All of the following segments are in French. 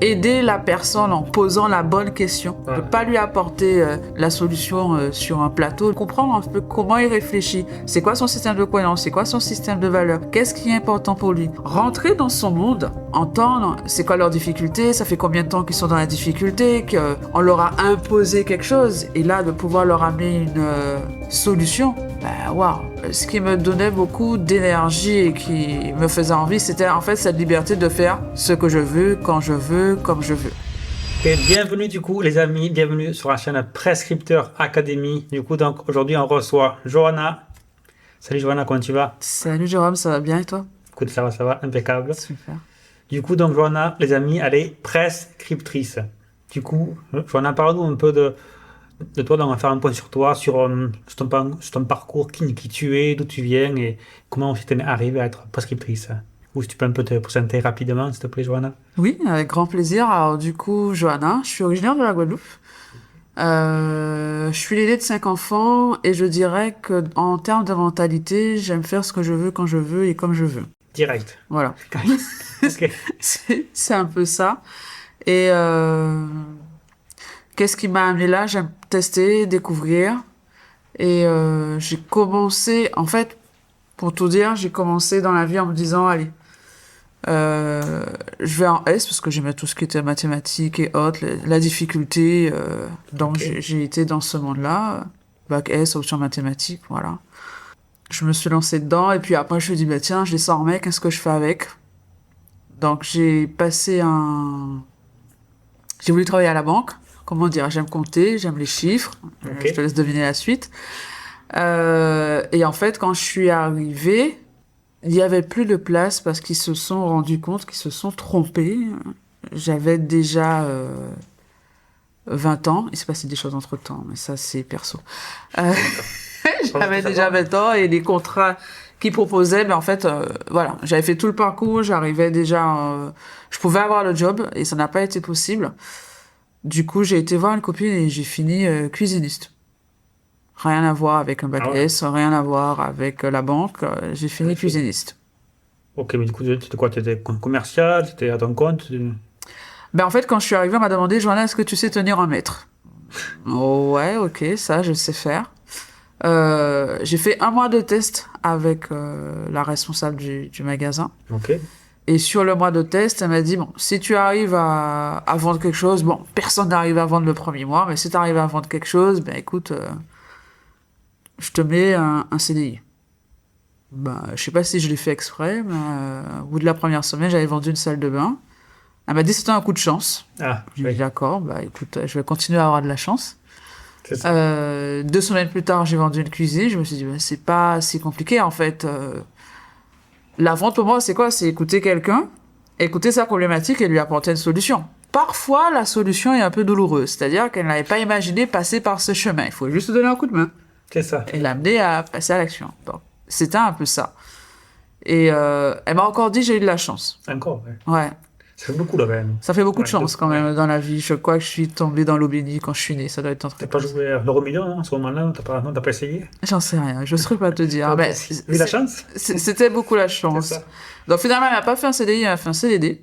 Aider la personne en posant la bonne question, Ouais. ne pas lui apporter la solution sur un plateau, comprendre un peu comment il réfléchit, c'est quoi son système de croyance, c'est quoi son système de valeurs, qu'est-ce qui est important pour lui. Rentrer dans son monde, entendre c'est quoi leurs difficultés, ça fait combien de temps qu'ils sont dans la difficulté, qu'on leur a imposé quelque chose, et là de pouvoir leur amener une solution, ben waouh. Ce qui me donnait beaucoup d'énergie et qui me faisait envie, c'était en fait cette liberté de faire ce que je veux, quand je veux, comme je veux. Et bienvenue du coup les amis, bienvenue sur la chaîne Prescripteur Academy. Du coup donc aujourd'hui on reçoit Johanna. Salut Johanna, comment tu vas? Salut Jérôme, ça va bien et toi? Écoute, ça va, impeccable. Super. Du coup donc Johanna, les amis, elle est prescriptrice. Du coup, Johanna, parle-nous un peu de toi, donc on va faire un point sur toi, sur ton parcours, qui tu es, d'où tu viens et comment tu es arrivé à être prescriptrice. Ou si tu peux un peu te présenter rapidement, s'il te plaît, Johanna. Oui, avec grand plaisir. Alors du coup, Johanna, je suis originaire de la Guadeloupe. Je suis l'aînée de 5 enfants et je dirais que en termes de mentalité, j'aime faire ce que je veux, quand je veux et comme je veux. Direct. Voilà. Ok. C'est un peu ça. Et qu'est-ce qui m'a amené là? J'aime tester, découvrir. Et j'ai commencé, en fait, pour tout dire, j'ai commencé dans la vie en me disant, allez, je vais en S parce que j'aimais tout ce qui était mathématiques et autres, la difficulté. Donc Ok. j'ai été dans ce monde-là, bac S, option mathématiques, voilà. Je me suis lancée dedans et puis après je me suis dit, bah tiens, je les sors mec, qu'est-ce que je fais avec? Donc j'ai passé un... J'ai voulu travailler à la banque. Comment dire? J'aime compter, j'aime les chiffres. Ok. Je te laisse deviner la suite. Et en fait, quand je suis arrivée, il n'y avait plus de place parce qu'ils se sont rendus compte qu'ils se sont trompés. J'avais déjà 20 ans. Il s'est passé des choses entre-temps, mais ça, c'est perso. Euh, J'avais déjà 20 ans et les contrats qu'ils proposaient, ben en fait, voilà, j'avais fait tout le parcours, j'arrivais déjà... je pouvais avoir le job et ça n'a pas été possible. Du coup, j'ai été voir une copine et j'ai fini cuisiniste. Rien à voir avec un bac Ah ouais. S, rien à voir avec la banque. J'ai fini Ok. cuisiniste. Ok, mais du coup, c'était quoi? Tu étais commercial? Tu étais à ton compte? Ben en fait, quand je suis arrivée, on m'a demandé, Joanna, est-ce que tu sais tenir un mètre? Oh, ouais, ok, ça, je sais faire. J'ai fait 1 mois de test avec la responsable du magasin. Ok. Et sur le mois de test, elle m'a dit, bon, si tu arrives à vendre quelque chose, bon, personne n'arrive à vendre le premier mois, mais si tu arrives à vendre quelque chose, ben écoute, je te mets un CDI. Ben, je sais pas si je l'ai fait exprès, mais au bout de la première semaine, j'avais vendu une salle de bain. Elle m'a dit c'était un coup de chance. Ah, J'ai dit oui, d'accord, bah écoute, je vais continuer à avoir de la chance. c'est ça. 2 semaines plus tard, j'ai vendu une cuisine. Je me suis dit, ben, c'est pas si compliqué en fait. La vente pour moi, c'est quoi? C'est écouter quelqu'un, écouter sa problématique et lui apporter une solution. Parfois, la solution est un peu douloureuse, c'est-à-dire qu'elle n'avait pas imaginé passer par ce chemin. Il faut juste donner un coup de main C'est ça. et l'amener à passer à l'action. Bon, c'était un peu ça. Et elle m'a encore dit, j'ai eu de la chance. Encore, ouais. Ouais. Ça fait beaucoup là quand même. Ça fait beaucoup de Ouais, chance quand même dans la vie. Je crois que je suis tombée dans l'eau bénie quand je suis née. Ça doit être un T'as truc pas comme ça. joué à l'euro million hein, à ce moment-là? T'as pas essayé? J'en sais rien. Je ne saurais pas te dire. Ok. Mais Vu la chance? c'était beaucoup la C'est chance. ça. Donc finalement, elle m'a pas fait un CDI, elle m'a fait un CDD.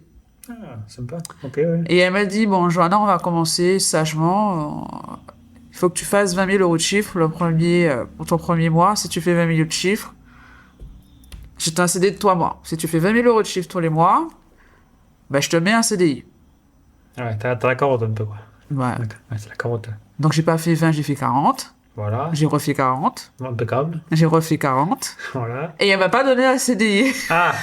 Ah, sympa. Ok, ouais. Et elle m'a dit, bon, Johanna, on va commencer sagement. Il faut que tu fasses 20 000 euros de chiffre pour ton premier mois. Si tu fais 20 000 de chiffre, je t'ai un CDI de 3 mois. Si tu fais 20 000 euros de chiffre tous les mois, ben, je te mets un CDI. Ah ouais, t'as la carotte un peu, quoi. Ouais. D'accord. Ouais, c'est la carotte. Donc j'ai pas fait 20, j'ai fait 40. Voilà. J'ai refait 40. Impeccable. J'ai refait 40. Voilà. Et elle m'a pas donné un CDI. Ah,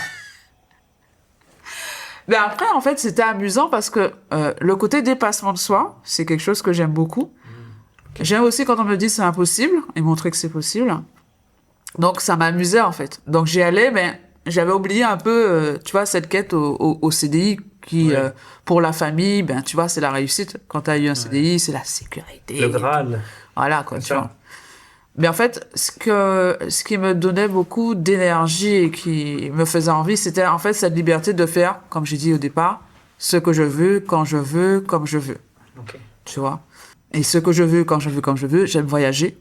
Mais après, en fait, c'était amusant parce que le côté dépassement de soi, c'est quelque chose que j'aime beaucoup. J'aime aussi quand on me dit c'est impossible et montrer que c'est possible. Donc ça m'amusait en fait. Donc j'y allais, mais j'avais oublié un peu, tu vois, cette quête au CDI qui, Ouais. pour la famille, ben tu vois, c'est la réussite. Quand tu as eu un CDI, c'est la sécurité. le Graal. Voilà, quoi, C'est tu ça. vois. Mais en fait, ce qui me donnait beaucoup d'énergie et qui me faisait envie, c'était en fait cette liberté de faire, comme j'ai dit au départ, ce que je veux, quand je veux, comme je veux. Ok. Tu vois. Et ce que je veux, quand je veux, comme je veux, j'aime voyager,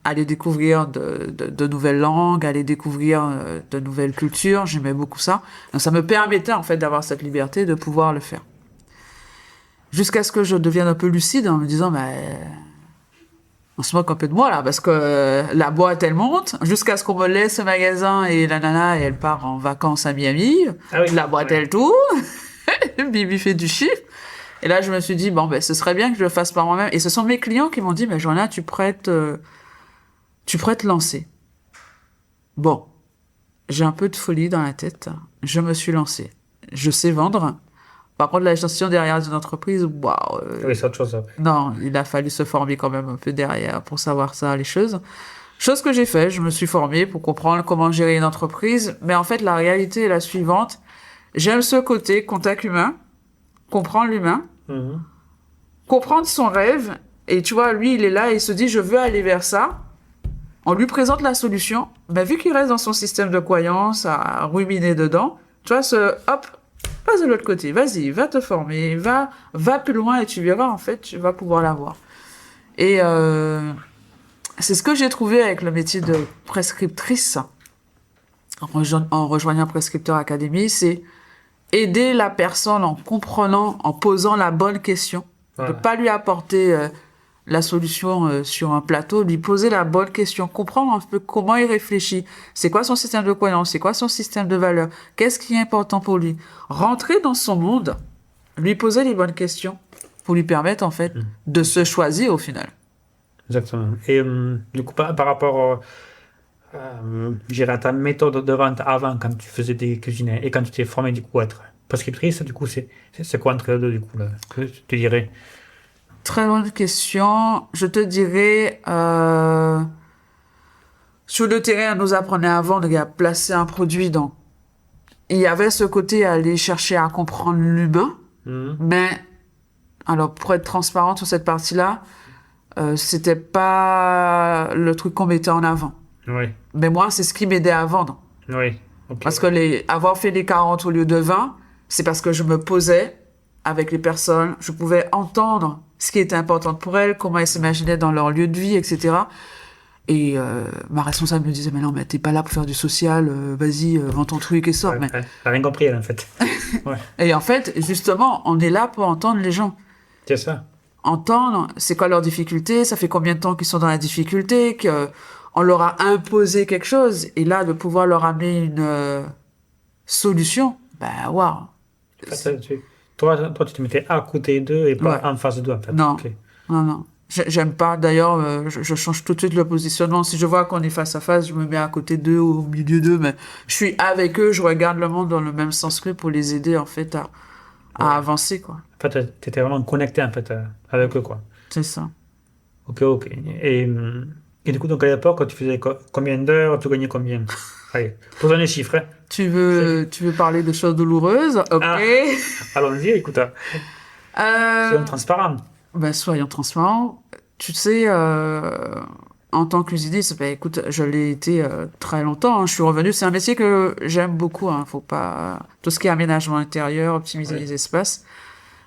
aller découvrir de nouvelles langues, aller découvrir de nouvelles cultures, j'aimais beaucoup ça. Donc ça me permettait en fait d'avoir cette liberté de pouvoir le faire. Jusqu'à ce que je devienne un peu lucide en me disant, on se moque un peu de moi là, parce que la boîte elle monte, jusqu'à ce qu'on me laisse au magasin et la nana elle part en vacances à Miami, Ah oui, la boîte ouais. elle tourne, Bibi fait du chiffre. Et là je me suis dit, ce serait bien que je le fasse par moi-même. Et ce sont mes clients qui m'ont dit, mais Joanna, tu pourrais te lancer. Bon, j'ai un peu de folie dans la tête, je me suis lancée. Je sais vendre. Par contre, la gestion derrière une entreprise, waouh. Oui, c'est autre chose après. Non, il a fallu se former quand même un peu derrière pour savoir ça, les choses. Chose que j'ai fait, je me suis formée pour comprendre comment gérer une entreprise. Mais en fait, la réalité est la suivante. J'aime ce côté contact humain, comprendre l'humain, Mhm. comprendre son rêve. Et tu vois, lui, il est là et il se dit, je veux aller vers ça. On lui présente la solution. Mais vu qu'il reste dans son système de croyance, à ruminer dedans, tu vois, hop, passe de l'autre côté. Vas-y, va te former, va plus loin et tu verras, en fait, tu vas pouvoir l'avoir. Et c'est ce que j'ai trouvé avec le métier de prescriptrice en rejoignant Prescripteur Academy, c'est aider la personne en comprenant, en posant la bonne question. On ne Voilà. peut pas lui apporter la solution sur un plateau, lui poser la bonne question, comprendre un peu comment il réfléchit, c'est quoi son système de croyance, c'est quoi son système de valeurs, qu'est-ce qui est important pour lui. Rentrer dans son monde, lui poser les bonnes questions pour lui permettre en fait de se choisir au final. Exactement. Et du coup, par rapport je dirais à ta méthode de vente avant, quand tu faisais des cuisines et quand tu t'es formé du coup à être prescriptrice, du coup, c'est quoi entre les deux, du coup, là, que tu te dirais? Très bonne question. Je te dirais, sur le terrain, on nous apprenait à vendre et à placer un produit. Donc, il y avait ce côté à aller chercher à comprendre l'humain. Mhm. Mais, alors, pour être transparente sur cette partie-là, c'était pas le truc qu'on mettait en avant. Oui, Mais moi, c'est ce qui m'aidait à vendre. oui, ok. Parce que avoir fait les 40 au lieu de 20, c'est parce que je me posais avec les personnes, je pouvais entendre ce qui était important pour elles, comment elles s'imaginaient dans leur lieu de vie, etc. Et ma responsable me disait, mais non, mais t'es pas là pour faire du social, vas-y, vends ton truc et sors. Ouais, Mais... elle a rien compris, elle, en fait. Ouais, Et en fait, justement, on est là pour entendre les gens. c'est ça. Entendre, c'est quoi leurs difficultés, ça fait combien de temps qu'ils sont dans la difficulté, qu'on leur a imposé quelque chose, et là, de pouvoir leur amener une solution, waouh. En fait, toi, tu te mettais à côté d'eux et pas Ouais. en face d'eux, en fait. Non, Ok. non. J'aime pas. D'ailleurs, je change tout de suite le positionnement. Si je vois qu'on est face à face, je me mets à côté d'eux, au milieu d'eux, mais je suis avec eux, je regarde le monde dans le même sens qu'eux pour les aider, en fait, à Ouais. avancer, quoi. En fait, tu étais vraiment connecté, en fait, avec eux, quoi. C'est ça. Ok, ok. Et du coup, donc à l'époque, quand tu faisais combien d'heures, tu gagnais combien? Allez, pour donner les chiffres, hein. Tu veux parler de choses douloureuses? Ok. Ah, allons-y, écoute, soyons transparents. Soyons transparents. Tu sais, en tant que cuisiniste, écoute, je l'ai été très longtemps, hein. Je suis revenue. C'est un métier que j'aime beaucoup, hein. Faut pas... Tout ce qui est aménagement intérieur, optimiser Ouais. les espaces.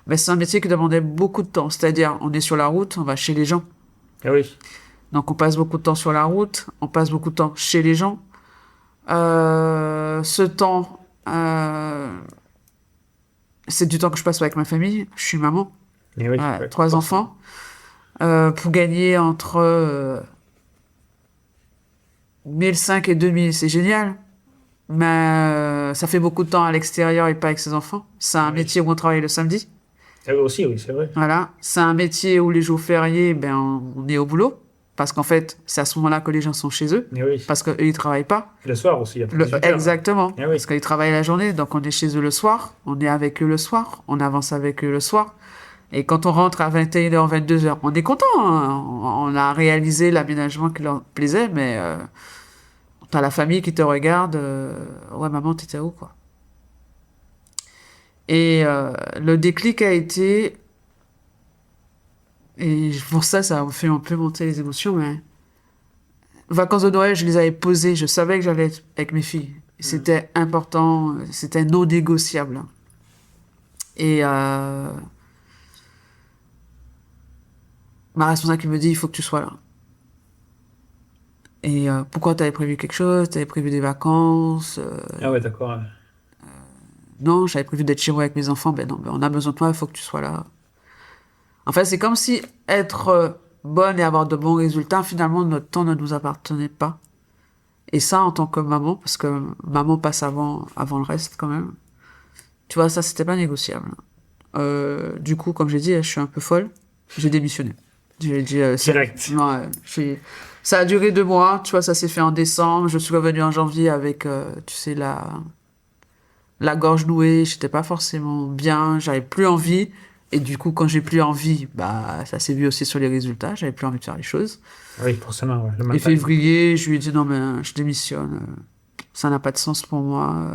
Mais c'est un métier qui demandait beaucoup de temps. C'est-à-dire, on est sur la route, on va chez les gens. Eh oui, Donc, on passe beaucoup de temps sur la route, on passe beaucoup de temps chez les gens. Ce temps, c'est du temps que je passe avec ma famille. Je suis maman, eh oui. ouais, Ouais, 3 forcément. enfants. Pour gagner entre 1005 et 2000, c'est génial. Mais ça fait beaucoup de temps à l'extérieur et pas avec ses enfants. C'est un Oui. métier où on travaille le samedi. Eh oui, aussi, oui, c'est vrai. Voilà. C'est un métier où les jours fériés, on est au boulot. Parce qu'en fait, c'est à ce moment-là que les gens sont chez eux. Eh oui. Parce qu'eux, ils travaillent pas. Et le soir aussi, après 18 heures. Exactement. Eh oui. Parce qu'ils travaillent la journée. Donc, on est chez eux le soir. On est avec eux le soir. On avance avec eux le soir. Et quand on rentre à 21h, 22h, on est content, hein. On a réalisé l'aménagement qui leur plaisait, mais t'as la famille qui te regarde. Ouais, maman, t'étais où, quoi? Et le déclic a été... Et pour ça, ça a fait un peu monter les émotions, mais... Vacances de Noël, je les avais posées. Je savais que j'allais être avec mes filles. C'était important. C'était non négociable. Et ma responsable qui me dit, il faut que tu sois là. Et pourquoi t'avais prévu quelque chose? T'avais prévu des vacances? Ah ouais, d'accord. Non, j'avais prévu d'être chez moi avec mes enfants. Ben non, on a besoin de toi, il faut que tu sois là. En fait, c'est comme si être bonne et avoir de bons résultats, finalement, notre temps ne nous appartenait pas. Et ça, en tant que maman, parce que maman passe avant le reste quand même. Tu vois, ça, c'était pas négociable. Du coup, comme j'ai dit, je suis un peu folle. J'ai démissionné. J'ai dit... Direct. Ça a duré 2 mois. Tu vois, ça s'est fait en décembre. Je suis revenue en janvier avec, tu sais, la gorge nouée. J'étais pas forcément bien. J'avais plus envie. Et du coup, quand j'ai plus envie, bah, ça s'est vu aussi sur les résultats. J'avais plus envie de faire les choses. Oui, forcément. Ouais. Et février, je lui ai dit non, mais je démissionne. Ça n'a pas de sens pour moi.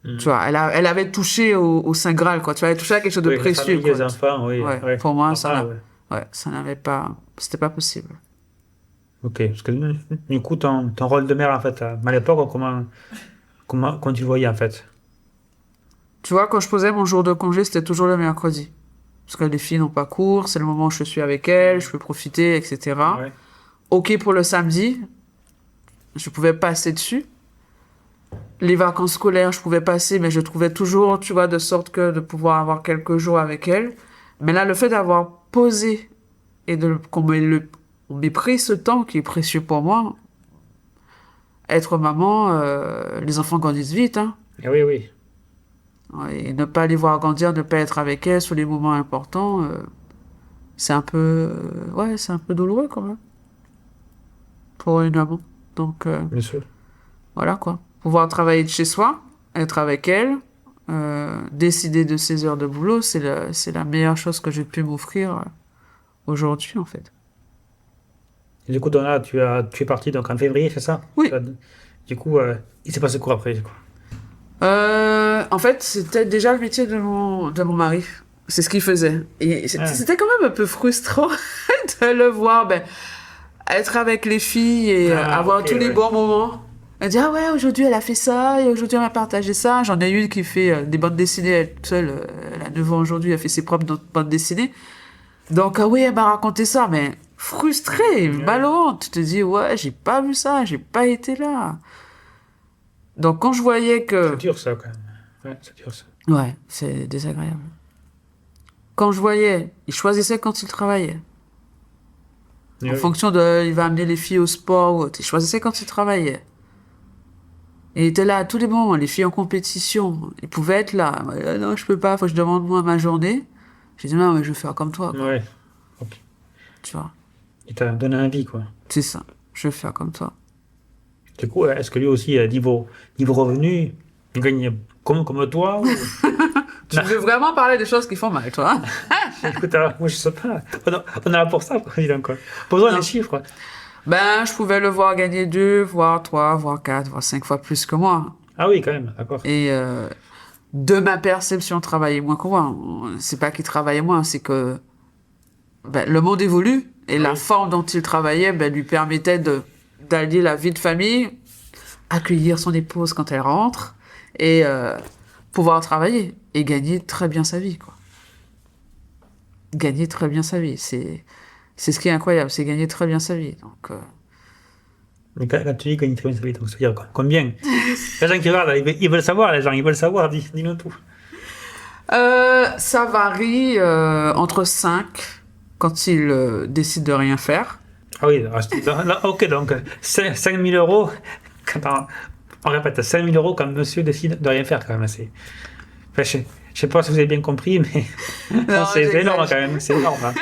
Tu vois, elle avait touché au Saint Graal, quoi. Tu vois, elle avait touché à quelque chose de précieux. Les familles, les enfants, oui. Ouais, Ouais. pour moi, Enfin, ça n'avait pas. C'était pas possible. Ok, parce que du coup, ton rôle de mère, en fait, à l'époque, comment tu le voyais, en fait? Tu vois, quand je posais mon jour de congé, c'était toujours le mercredi. Parce que les filles n'ont pas cours, c'est le moment où je suis avec elles, je peux profiter, etc. Ouais. Ok pour le samedi, je pouvais passer dessus. Les vacances scolaires, je pouvais passer, mais je trouvais toujours, tu vois, de sorte que de pouvoir avoir quelques jours avec elles. Mais là, le fait d'avoir posé et on m'ait pris ce temps qui est précieux pour moi, être maman, les enfants grandissent vite, hein. Ah oui, oui. Ouais, et ne pas les voir grandir, ne pas être avec elles sur les moments importants, c'est un peu, c'est un peu douloureux quand même pour une maman. Donc Bien sûr. voilà quoi, pouvoir travailler de chez soi, être avec elle, décider de ses heures de boulot, c'est la meilleure chose que j'ai pu m'offrir aujourd'hui en fait. Et du coup, donc là, tu es parti donc, en février, c'est ça? Oui. Du coup, il s'est passé quoi après, du coup? En fait, c'était déjà le métier de mon mari. C'est ce qu'il faisait. Et c'était quand même un peu frustrant de le voir, être avec les filles et avoir tous les bons moments. Elle dit, ah ouais, aujourd'hui elle a fait ça, et aujourd'hui elle m'a partagé ça. J'en ai une qui fait des bandes dessinées, elle seule, elle a 9 ans aujourd'hui, elle fait ses propres bandes dessinées. Donc, ah oui, elle m'a raconté ça, mais frustrée, malheureux. Tu te dis, ouais, j'ai pas vu ça, j'ai pas été là. Donc, quand je voyais que... C'est dur, ça, quand même. Ouais, c'est dur, ça. Ouais, c'est désagréable. Quand je voyais, il choisissait quand il travaillait. Et En oui. fonction de... Il va amener les filles au sport ou autre. Il choisissait quand il travaillait. Et il était là à tous les moments, les filles en compétition. Il pouvait être là. Non, je peux pas, faut que je demande moi ma journée. J'ai dit, non, mais je vais faire comme toi, quoi. Ouais. Ok. Tu vois, Il t'a donné envie, quoi. c'est ça. Je vais faire comme toi. Du coup, est-ce que lui aussi, niveau revenu, il gagne comme toi ou... Tu veux vraiment parler des choses qui font mal, toi, hein? Écoute, moi, je sais pas. On est là pour ça, président, quoi. Pas besoin des chiffres. Je pouvais le voir gagner 2, voire 3, voire 4, voire 5 fois plus que moi. Ah oui, quand même, d'accord. Et de ma perception, travailler moins que moi. C'est pas qu'il travaillait moins, c'est que le monde évolue et la forme dont il travaillait lui permettait d'allier la vie de famille, accueillir son épouse quand elle rentre et pouvoir travailler et gagner très bien sa vie, quoi. Gagner très bien sa vie, c'est ce qui est incroyable, c'est gagner très bien sa vie. Donc Mais quand tu dis gagner très bien sa vie, donc ça veut dire quoi? Combien? Les gens qui regardent, ils veulent savoir, les gens, ils veulent savoir, dis-nous tout. ça varie entre 5 quand il décide de rien faire. Ah oui, ok, donc 5 000 euros, on répète, 5 000 euros quand monsieur décide de rien faire, quand même. Enfin, je sais pas si vous avez bien compris, mais Non, c'est énorme quand même, c'est énorme. Hein.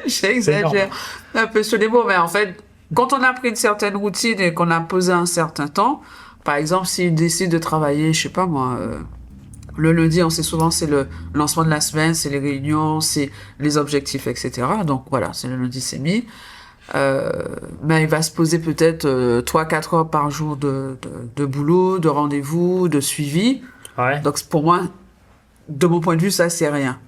J'exagère un peu sur les mots, mais en fait, quand on a pris une certaine routine et qu'on a posé un certain temps, par exemple, s'il décide de travailler, je sais pas moi, le lundi, on sait souvent, c'est le lancement de la semaine, c'est les réunions, c'est les objectifs, etc. Donc voilà, c'est le lundi, c'est mis. Mais il va se poser peut-être 3-4 heures par jour de boulot, de rendez-vous, de suivi. Ouais. Donc pour moi, de mon point de vue, ça, c'est rien.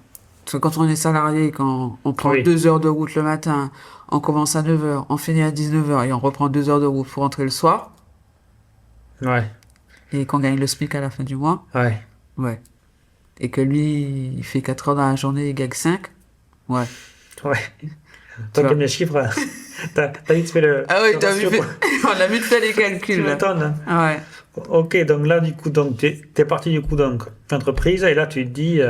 Parce que quand on est salarié, quand on prend 2 heures de route le matin, on commence à 9 heures, on finit à 19 heures et on reprend 2 heures de route pour rentrer le soir. Ouais. Et qu'on gagne le SMIC à la fin du mois. Ouais. Ouais. Et que lui, il fait 4 heures dans la journée, il gagne 5. Ouais. Ouais. Toi, comme les chiffres, t'as vite fait le... Ah oui, on a vite fait les calculs. Tu m'étonnes. Hein. Ouais. Ok, donc là, du coup, t'es parti du coup d'entreprise et là, tu te dis,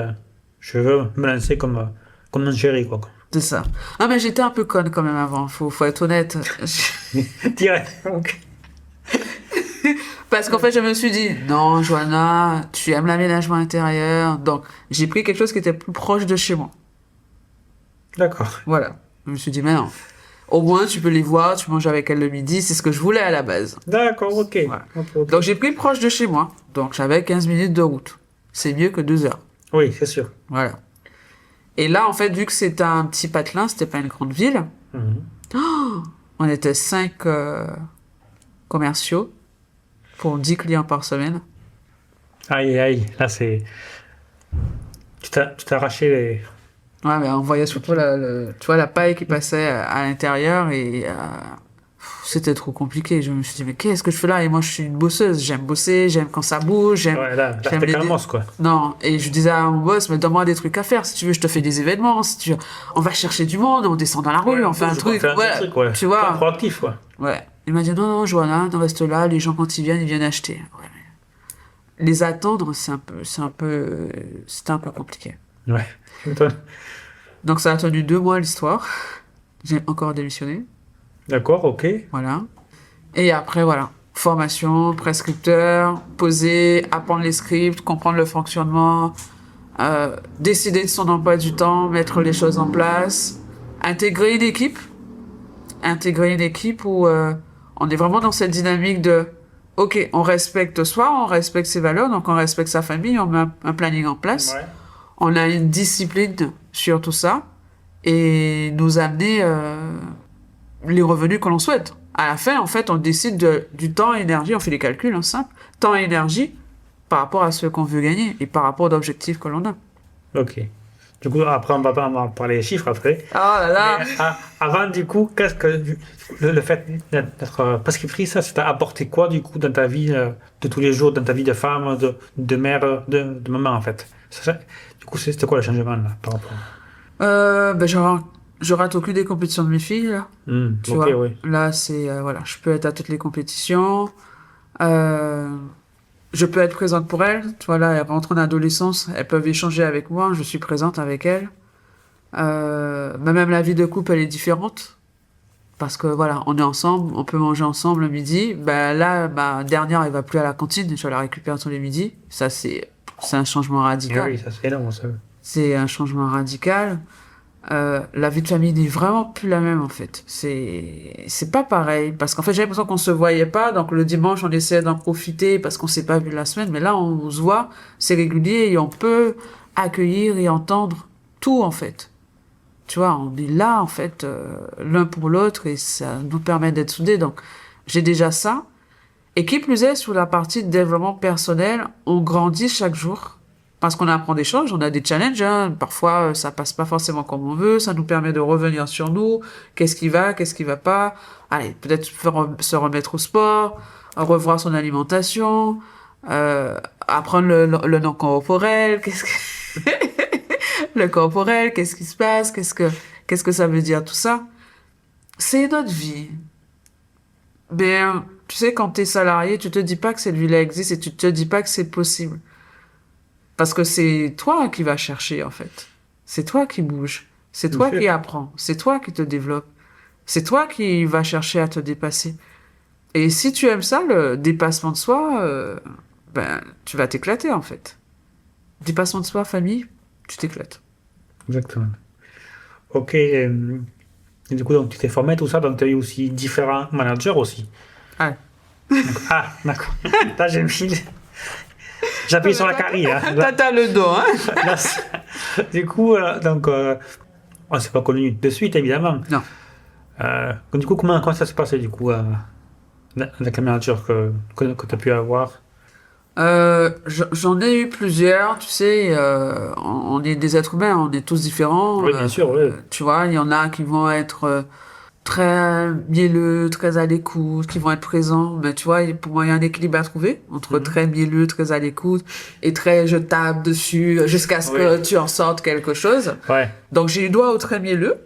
je veux me lancer comme un chéri, quoi. C'est ça. Ah, mais j'étais un peu conne quand même avant, faut être honnête. Direct. Ok. Parce qu'en fait, je me suis dit, non, Johanna, tu aimes l'aménagement intérieur. Donc, j'ai pris quelque chose qui était plus proche de chez moi. D'accord. Voilà. Je me suis dit, mais non. Au moins, tu peux les voir, tu manges avec elles le midi. C'est ce que je voulais à la base. D'accord, ok. Voilà. Ok. Donc, j'ai pris proche de chez moi. Donc, j'avais 15 minutes de route. C'est mieux que 2 heures. Oui, c'est sûr. Voilà. Et là, en fait, vu que c'était un petit patelin, c'était pas une grande ville, on était 5 commerciaux pour 10 clients par semaine. Aïe, aïe. Là, c'est... Tu t'es arraché les... Ouais, mais on voyait surtout tu vois, la paille qui passait à l'intérieur et c'était trop compliqué. Je me suis dit, mais qu'est-ce que je fais là? Et moi, je suis une bosseuse. J'aime bosser, j'aime quand ça bouge, j'aime. Ouais, là j'aime t'es les calmos, quoi. Non, et je disais à mon boss, mais donne-moi des trucs à faire. Si tu veux, je te fais des événements. Si tu veux, on va chercher du monde, on descend dans la rue, on fait un truc. Ouais, tu vois. Proactif, quoi. Ouais. Il m'a dit, non, non, Johanna, on reste là. Les gens, quand ils viennent acheter. Ouais. Les attendre, c'était un peu compliqué. Ouais. Tu m'étonnes. Donc, ça a tenu 2 mois l'histoire. J'ai encore démissionné. D'accord, ok. Voilà. Et après, voilà. Formation, prescripteur, poser, apprendre les scripts, comprendre le fonctionnement, décider de son emploi du temps, mettre les choses en place, intégrer une équipe. Intégrer une équipe où on est vraiment dans cette dynamique de OK, on respecte soi, on respecte ses valeurs, donc on respecte sa famille, on met un planning en place. Ouais. On a une discipline sur tout ça et nous amener les revenus que l'on souhaite. À la fin, en fait, on décide du temps et énergie, on fait des calculs simples, temps et énergie par rapport à ce qu'on veut gagner et par rapport aux objectifs que l'on a. Ok. Du coup, après, on va parler des chiffres après. Oh là là. Mais, avant, du coup, qu'est-ce que le fait d'être prescriptrice, ça t'a apporté quoi, du coup, dans ta vie de tous les jours, dans ta vie de femme, de mère, de maman, en fait? Du coup, c'était quoi le changement, là, par rapport Je rate aucune des compétitions de mes filles, là. Tu ok, vois. oui. Là, c'est, voilà, je peux être à toutes les compétitions. Je peux être présente pour elles. Tu vois, là, elles rentrent en adolescence, elles peuvent échanger avec moi, je suis présente avec elles. Mais même la vie de couple, elle est différente. Parce que, voilà, on est ensemble, on peut manger ensemble le midi. Ben là, ma dernière, elle va plus à la cantine, je la récupère tous les midis. Ça, c'est un changement radical. Oui, ça, c'est énorme, ça. C'est un changement radical. La vie de famille n'est vraiment plus la même en fait. C'est pas pareil parce qu'en fait j'ai l'impression qu'on se voyait pas, donc le dimanche on essaie d'en profiter parce qu'on s'est pas vu la semaine, mais là on se voit, c'est régulier et on peut accueillir et entendre tout en fait. Tu vois, on est là en fait l'un pour l'autre et ça nous permet d'être soudés. Donc j'ai déjà ça. Et qui plus est sur la partie de développement personnel, on grandit chaque jour. Parce qu'on apprend des choses, on a des challenges, hein. Parfois ça passe pas forcément comme on veut, ça nous permet de revenir sur nous, qu'est-ce qui va pas, allez, peut-être se remettre au sport, revoir son alimentation, apprendre le non corporel, le corporel, qu'est-ce qui se passe, qu'est-ce que ça veut dire tout ça. C'est notre vie. Ben, tu sais, quand t'es salarié, tu te dis pas que cette vie-là existe et tu te dis pas que c'est possible. Parce que c'est toi qui vas chercher, en fait. C'est toi qui bouge. C'est toi qui apprends. C'est toi qui te développe. C'est toi qui vas chercher à te dépasser. Et si tu aimes ça, le dépassement de soi, ben, tu vas t'éclater, en fait. Dépassement de soi, famille, tu t'éclates. Exactement. Ok. Et du coup, donc, tu t'es formé, tout ça, donc tu as eu aussi différents managers aussi. Ouais. Ah, d'accord. Là, j'ai mis... J'appuie sur la carie. Hein. T'as le dos, hein. Là, du coup, donc, on s'est pas connu de suite, évidemment. Non. Du coup, comment ça se passait, du coup, avec la manager que tu as pu avoir? J'en ai eu plusieurs, tu sais, on est des êtres humains, on est tous différents. Oui, bien sûr, oui. Tu vois, il y en a qui vont être très mielleux, très à l'écoute, qui vont être présents. Mais tu vois, pour moi, il y a un équilibre à trouver entre très mielleux, très à l'écoute et très je tape dessus jusqu'à ce que tu en sortes quelque chose. Ouais. Donc, j'ai eu droit au très mielleux.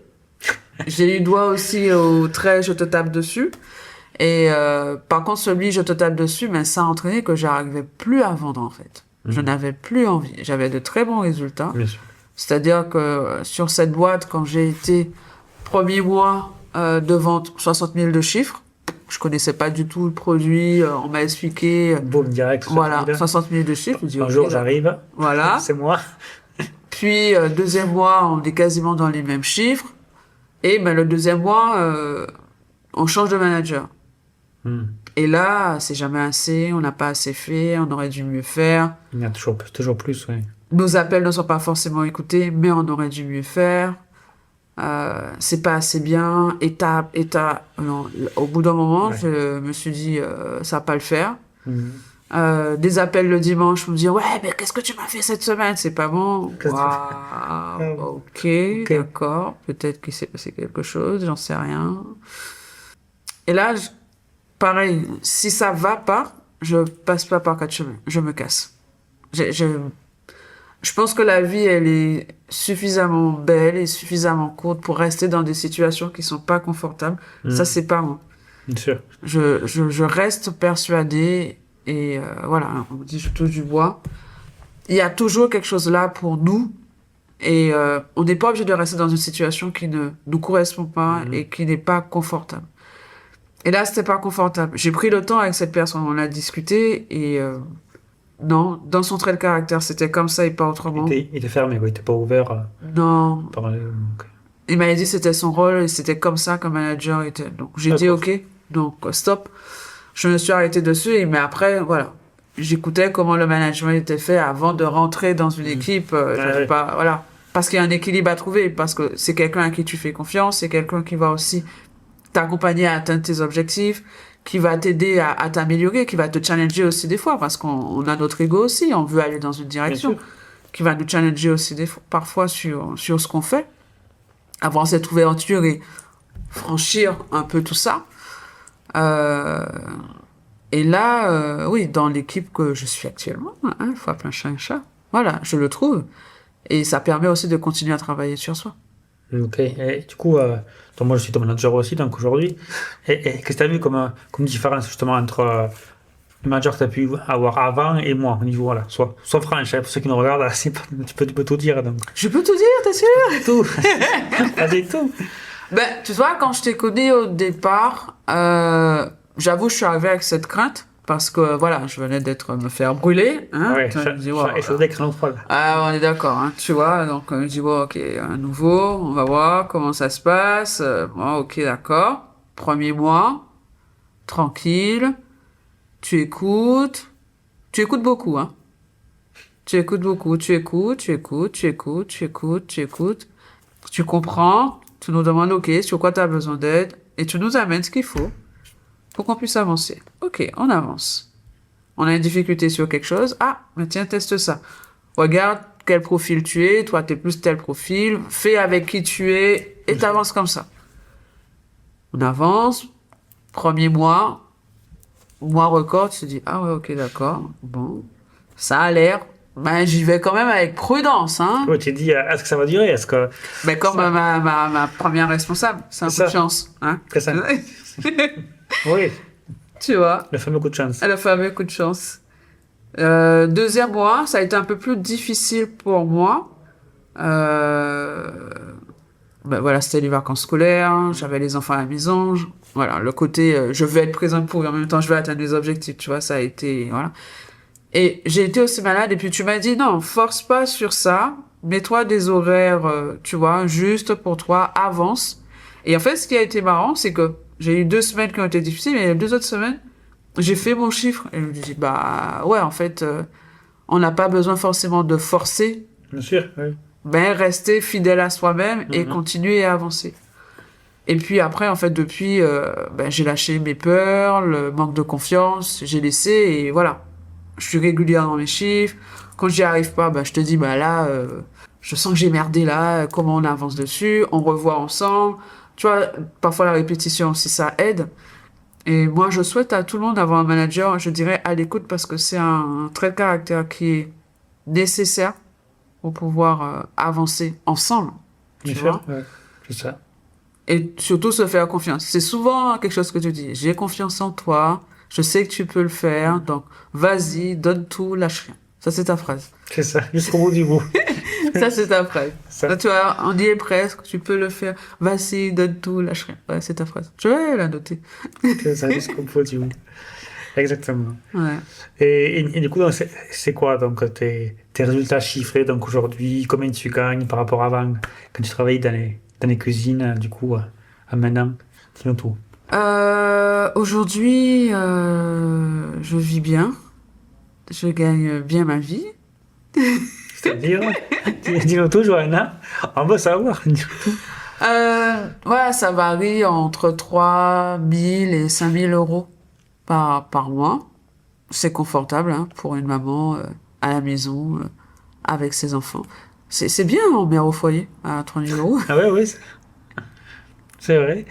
J'ai eu droit aussi au très je te tape dessus. Et par contre, celui je te tape dessus, mais ça a entraîné que j'arrivais plus à vendre en fait. Je n'avais plus envie. J'avais de très bons résultats. Bien sûr. C'est-à-dire que sur cette boîte, quand j'ai été premier mois de vente, 60 000 de chiffres, je connaissais pas du tout le produit, on m'a expliqué, Boum, direct. voilà, 60 000 de chiffres. Je dis, Un jour, ok, j'arrive. voilà. C'est moi. Puis, deuxième mois, on est quasiment dans les mêmes chiffres. Et le deuxième mois, on change de manager. Et là, c'est jamais assez, on n'a pas assez fait, on aurait dû mieux faire. Il y a toujours plus, oui. Nos appels ne sont pas forcément écoutés, mais on aurait dû mieux faire. C'est pas assez bien, étape. Non, au bout d'un moment, je me suis dit, ça va pas le faire. Des appels le dimanche pour me dire, ouais, mais qu'est-ce que tu m'as fait cette semaine? C'est pas bon. Waouh, ok, d'accord. Peut-être qu'il s'est passé quelque chose, j'en sais rien. Et là, pareil, si ça va pas, je passe pas par quatre chemins, je me casse. Je pense que la vie, elle est suffisamment belle et suffisamment courte pour rester dans des situations qui sont pas confortables. Ça, c'est pas moi. Bien sûr. Je reste persuadée et voilà, on dit je touche du bois. Il y a toujours quelque chose là pour nous et on n'est pas obligé de rester dans une situation qui ne nous correspond pas et qui n'est pas confortable. Et là, c'était pas confortable. J'ai pris le temps avec cette personne, on a discuté et non, dans son trait de caractère, c'était comme ça et pas autrement. Il était fermé, il était pas ouvert. Non. Parler, Il m'avait dit que c'était son rôle et c'était comme ça qu'un manager était. Donc j'ai dit ok, donc stop. Je me suis arrêtée dessus, mais après, voilà. J'écoutais comment le management était fait avant de rentrer dans une équipe. Pas, voilà. Parce qu'il y a un équilibre à trouver, parce que c'est quelqu'un à qui tu fais confiance, c'est quelqu'un qui va aussi t'accompagner à atteindre tes objectifs, qui va t'aider à t'améliorer, qui va te challenger aussi des fois, parce qu'on a notre ego aussi, on veut aller dans une direction, qui va nous challenger aussi des fois, parfois sur ce qu'on fait, avoir cette ouverture et franchir un peu tout ça. Et là, oui, dans l'équipe que je suis actuellement, il faut appeler un chat un chat. Voilà, je le trouve. Et ça permet aussi de continuer à travailler sur soi. Ok, et du coup, donc moi je suis ton manager aussi, donc aujourd'hui, et qu'est-ce que tu as vu comme différence justement entre le manager que tu as pu avoir avant et moi au niveau, voilà, sois franche, pour ceux qui nous regardent, tu peux tout dire. Donc. Je peux tout dire, t'es sûr? Tout, vas-y, tout. Tu vois, quand je t'ai connu au départ, j'avoue, je suis arrivée avec cette crainte. Parce que, voilà, je venais me faire brûler, hein. Ouais, on est d'accord, hein, tu vois. Donc, je dis, ok, un nouveau, on va voir comment ça se passe. Ok, d'accord. Premier mois, tranquille. Tu écoutes beaucoup, hein. Tu écoutes beaucoup, tu écoutes. Tu comprends, tu nous demandes, ok, sur quoi tu as besoin d'aide, et tu nous amènes ce qu'il faut pour qu'on puisse avancer. Ok, on avance. On a une difficulté sur quelque chose. Ah, mais tiens, teste ça. Regarde quel profil tu es. Toi, tu es plus tel profil. Fais avec qui tu es et t'avances comme ça. On avance. Premier mois record, tu te dis, ah ouais, ok, d'accord. Bon, ça a l'air. J'y vais quand même avec prudence, hein. Ouais, tu te dis, est-ce que ça va durer? Est-ce que... Comme ma première responsable, c'est un coup de chance, hein. C'est ça. Oui. Tu vois. Le fameux coup de chance. Le fameux coup de chance. Deuxième mois, ça a été un peu plus difficile pour moi. Voilà, c'était les vacances scolaires, j'avais les enfants à la maison. Voilà, le côté, je veux être présente pour eux, en même temps, je veux atteindre les objectifs, tu vois, ça a été, voilà. Et j'ai été aussi malade, et puis tu m'as dit, non, force pas sur ça, mets-toi des horaires, tu vois, juste pour toi, avance. Et en fait, ce qui a été marrant, c'est que j'ai eu 2 semaines qui ont été difficiles, mais les 2 autres semaines, j'ai fait mon chiffre. Et je me dis, ouais, en fait, on n'a pas besoin forcément de forcer. Bien sûr, oui. Rester fidèle à soi-même et continuer à avancer. Et puis après, en fait, depuis, j'ai lâché mes peurs, le manque de confiance, j'ai laissé et voilà. Je suis régulière dans mes chiffres. Quand j'y arrive pas, je te dis, là, je sens que j'ai merdé là, comment on avance dessus, on revoit ensemble. Tu vois, parfois la répétition aussi, ça aide. Et moi, je souhaite à tout le monde d'avoir un manager, je dirais, à l'écoute, parce que c'est un trait de caractère qui est nécessaire pour pouvoir avancer ensemble. Tu vois? Ouais, c'est ça. Et surtout se faire confiance. C'est souvent quelque chose que tu dis. J'ai confiance en toi, je sais que tu peux le faire, donc vas-y, donne tout, lâche rien. Ça, c'est ta phrase. C'est ça, jusqu'au bout du bout. Ça, c'est ta phrase. Ça. Là, tu vois, on y est presque. Tu peux le faire. Vas-y, donne tout, lâche rien. Ouais, c'est ta phrase. Je vais la noter. C'est ça, jusqu'au bout du bout. Exactement. Ouais. Et du coup, donc, c'est quoi donc tes résultats chiffrés donc aujourd'hui? Combien tu gagnes par rapport à avant quand tu travaillais dans les cuisines, du coup, à maintenant? Dis-nous tout. Aujourd'hui, je vis bien. Je gagne bien ma vie. C'est-à-dire, dis-nous tout, Johanna. On veut savoir. Dis-nous tout. Ouais, ça varie entre 3 000 et 5 000 euros par mois. C'est confortable hein, pour une maman à la maison avec ses enfants. C'est bien en mère au foyer à 3 000 euros. Ah ouais, oui, c'est vrai.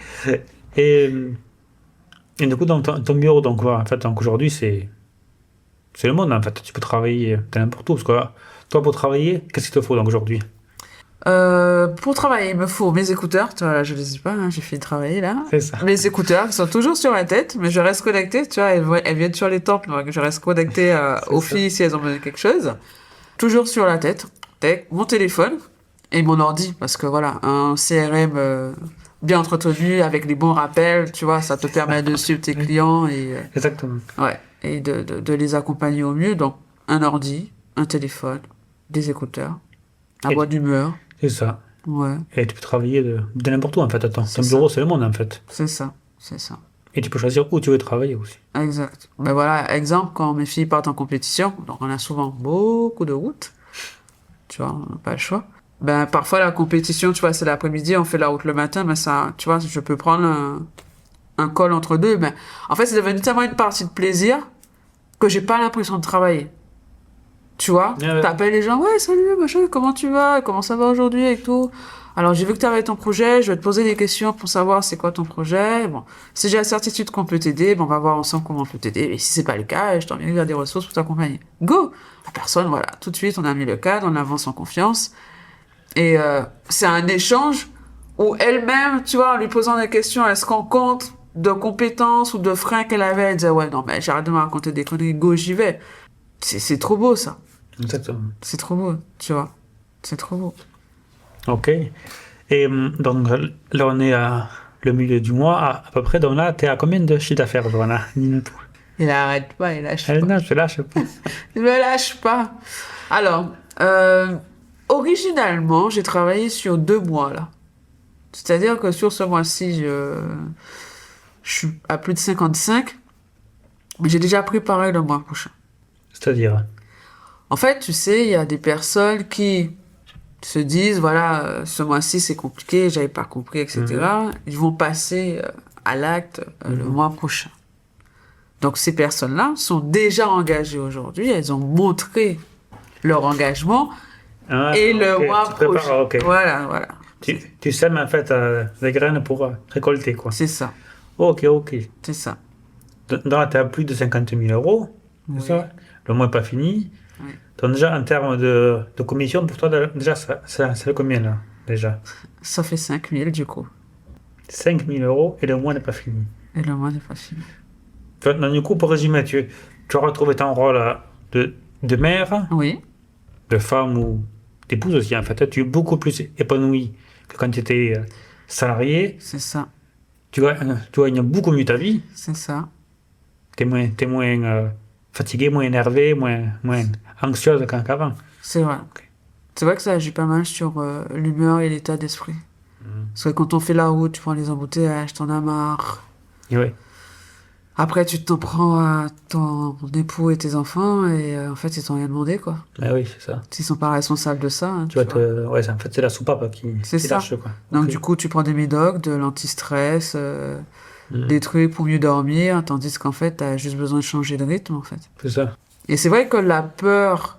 Et, et du coup, dans ton bureau, donc, voilà, en fait, donc aujourd'hui, c'est le monde, en fait. Tu peux travailler de n'importe où. Parce que là, toi, pour travailler, qu'est-ce qu'il te faut donc aujourd'hui? Pour travailler, il me faut mes écouteurs. Tu vois, là, je les ai pas, hein, j'ai fini de travailler là. C'est ça. Mes écouteurs qui sont toujours sur la tête, mais je reste connectée. Tu vois, elles viennent sur les tempes, donc je reste connectée aux ça. filles si elles ont besoin de quelque chose. Toujours sur la tête. Mon téléphone et mon ordi, parce que voilà, un CRM bien entretenu avec les bons rappels, tu vois, ça te permet de suivre tes clients et Exactement. ouais, et de les accompagner au mieux. Donc, un ordi, un téléphone, des écouteurs, la Et- boîte d'humeur. C'est ça. Ouais, Et tu peux travailler de n'importe où, en fait. Attends, C'est ton bureau, c'est le monde, en fait. c'est ça, c'est ça. Et tu peux choisir où tu veux travailler aussi. Exact. Ben voilà, exemple, quand mes filles partent en compétition, donc on a souvent beaucoup de routes, tu vois, on n'a pas le choix. Ben parfois la compétition, tu vois, c'est l'après-midi, on fait la route le matin, mais ça, tu vois, je peux prendre un call entre deux. Mais en fait, c'est devenu tellement une partie de plaisir que j'ai pas l'impression de travailler. Tu vois, Ah ouais. t'appelles les gens, ouais, salut, machin, comment tu vas, comment ça va aujourd'hui et tout. Alors, j'ai vu que tu avais ton projet, je vais te poser des questions pour savoir c'est quoi ton projet. Bon, si j'ai la certitude qu'on peut t'aider, bon, on va voir ensemble comment on peut t'aider. Et si c'est pas le cas, je t'en viens vers des ressources pour t'accompagner. Go! La personne, voilà, tout de suite, on a mis le cadre, on avance en confiance. Et c'est un échange où elle-même, tu vois, en lui posant des questions, elle se rend compte de compétences ou de freins qu'elle avait. Elle disait, ouais, non, mais j'arrête de me raconter des conneries, go, j'y vais. C'est trop beau, ça. Exactement. C'est trop beau, tu vois. C'est trop beau. Ok. Et donc, là, on est à le milieu du mois, à peu près. Donc là, tu es à combien de chiffre d'affaires, Johanna? Dis-nous tout. Il arrête pas, il lâche Elle, pas. non, je te lâche pas. Il me lâche pas. Alors, originalement, j'ai travaillé sur 2 mois, là. C'est-à-dire que sur ce mois-ci, je suis à plus de 55, mais j'ai déjà préparé le mois prochain. C'est-à-dire? En fait, tu sais, il y a des personnes qui se disent, voilà, ce mois-ci c'est compliqué, j'avais pas compris, etc. Ils vont passer à l'acte le mois prochain. Donc ces personnes-là sont déjà engagées aujourd'hui, elles ont montré leur engagement Ah, et le ok, mois tu te prépares, prochain. ok. Voilà, Tu sèmes en fait des graines pour récolter, quoi. c'est ça, Ok, ok. c'est ça. Donc, tu as plus de 50 000 euros, c'est Oui. ça? Le mois n'est pas fini. Oui. Donc, déjà, en termes de commission, pour toi, déjà, ça fait combien, là, déjà? Ça fait 5 000 du coup, 5 000 euros et le mois n'est pas fini. et le mois n'est pas fini. Donc, du coup, pour résumer, tu as retrouvé ton rôle de mère, Oui, de femme ou d'épouse aussi, en fait. Tu es beaucoup plus épanoui que quand tu étais salarié. c'est ça, Tu gagnes beaucoup mieux ta vie. c'est ça. T'es moins fatigué, moins énervé, moins anxieuse qu'avant. C'est vrai. C'est vrai que ça agit pas mal sur l'humeur et l'état d'esprit. Parce que quand on fait la route, tu prends les embouteillages, t'en as marre. Et ouais, Après, tu t'en prends à ton époux et tes enfants, et en fait, ils t'ont rien demandé, quoi. bah oui, c'est ça. Ils sont pas responsables de ça, hein, Tu vas vois. ouais, en fait, c'est la soupape qui C'est ça. lâche, quoi. Donc, Ok. du coup, tu prends des médocs, de l'anti-stress, des trucs pour mieux dormir, tandis qu'en fait, t'as juste besoin de changer de rythme, en fait. C'est ça. Et c'est vrai que la peur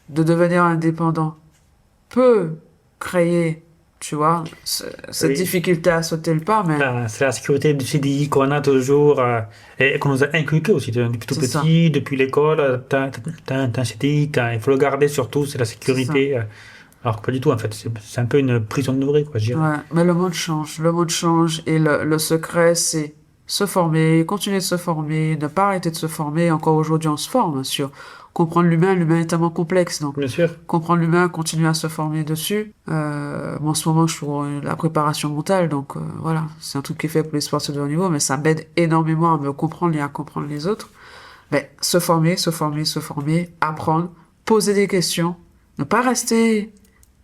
de devenir indépendant peut créer, tu vois, cette Oui. difficulté à sauter le pas, mais C'est la sécurité du CDI qu'on a toujours et qu'on nous a inculqué aussi depuis tout C'est ça. petit, depuis l'école. T'as un CDI, il faut le garder surtout, c'est la sécurité. Alors que pas du tout, en fait. C'est un peu une prison de nourrir, quoi, je dirais. ouais, mais le monde change, et le secret, c'est se former, continuer de se former, ne pas arrêter de se former. Encore aujourd'hui, on se forme sur comprendre l'humain est tellement complexe. Donc, Bien sûr. comprendre l'humain, continuer à se former dessus. En ce moment, je suis pour la préparation mentale, donc voilà, c'est un truc qui est fait pour les sportifs de haut niveau, mais ça m'aide énormément à me comprendre et à comprendre les autres. Mais se former, apprendre, poser des questions, ne pas rester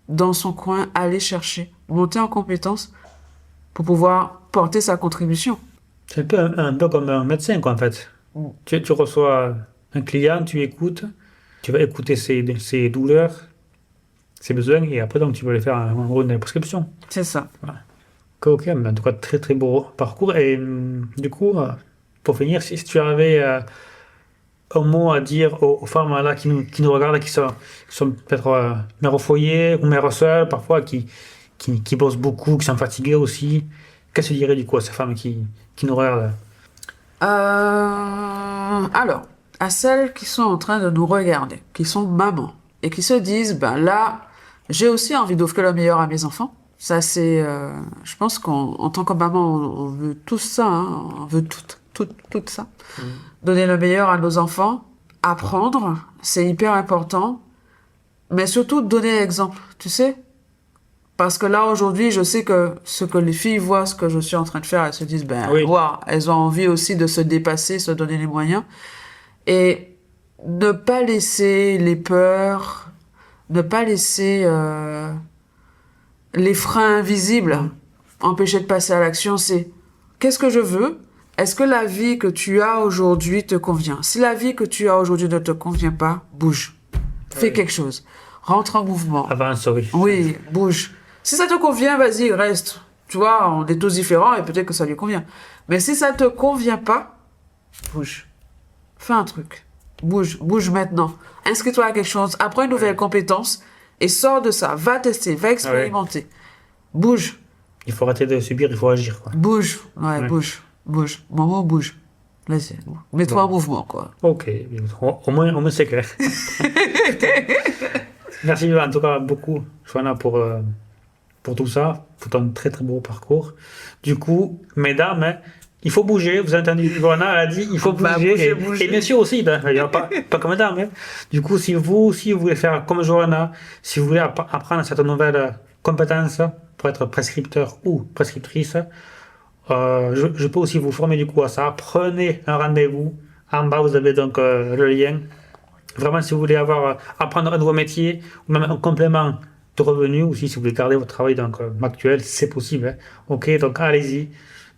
dans son coin, aller chercher, monter en compétence pour pouvoir porter sa contribution. C'est un peu comme un médecin, quoi, en fait. Tu reçois un client, tu écoutes, tu vas écouter ses douleurs, ses besoins, et après, donc, tu vas lui faire une prescription. C'est ça. Voilà. Ok, mais en tout cas, très très beau parcours. Et du coup, pour finir, si tu avais un mot à dire aux femmes là, qui nous regardent, qui sont peut-être mères au foyer ou mères seules, parfois, qui bossent beaucoup, qui sont fatiguées aussi, qu'est-ce que tu dirais du coup à ces femmes qui nous regardent? Alors, à celles qui sont en train de nous regarder, qui sont mamans, et qui se disent, ben là, j'ai aussi envie d'offrir le meilleur à mes enfants. Ça, c'est, je pense qu'en tant que maman, on veut tout ça, hein, on veut tout ça. Donner le meilleur à nos enfants, apprendre, c'est hyper important, mais surtout donner l'exemple, tu sais. Parce que là, aujourd'hui, je sais que ce que les filles voient, ce que je suis en train de faire, elles se disent, ben, Oui. waouh, elles ont envie aussi de se dépasser, se donner les moyens. Et ne pas laisser les peurs, ne pas laisser les freins invisibles empêcher de passer à l'action. C'est, qu'est-ce que je veux? Est-ce que la vie que tu as aujourd'hui te convient? Si la vie que tu as aujourd'hui ne te convient pas, bouge. Fais quelque chose. Rentre en mouvement. Avance, oui. Oui, bouge. Si ça te convient, vas-y, reste. Tu vois, on est tous différents et peut-être que ça lui convient. Mais si ça te convient pas, bouge. Fais un truc. Bouge maintenant. Inscris-toi à quelque chose, apprends une nouvelle compétence et sors de ça. Va tester, va expérimenter. Bouge. Il faut arrêter de subir, il faut agir, quoi. Bouge. Ouais. Bouge. Maman, bouge. Vas-y. Mets-toi en mouvement, quoi. Ok, au moins c'est clair. Merci en tout cas beaucoup, Johanna, pour tout ça, pour ton très très beau parcours. Du coup, mesdames, hein, il faut bouger, vous avez entendu, Johanna a dit, il faut bouger, bouger. Et bien sûr aussi, ben, il y a pas comme mesdames. Hein. Du coup, si vous voulez faire comme Johanna, si vous voulez apprendre cette nouvelle compétence pour être prescripteur ou prescriptrice, je peux aussi vous former du coup à ça. Prenez un rendez-vous. En bas, vous avez donc le lien. Vraiment, si vous voulez apprendre un nouveau métier ou même un complément de revenus, ou si vous voulez garder votre travail donc, actuel, c'est possible. Hein. Ok, donc allez-y,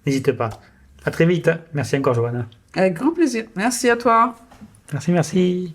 n'hésitez pas. À très vite. Merci encore, Johanna. Avec grand plaisir. Merci à toi. Merci.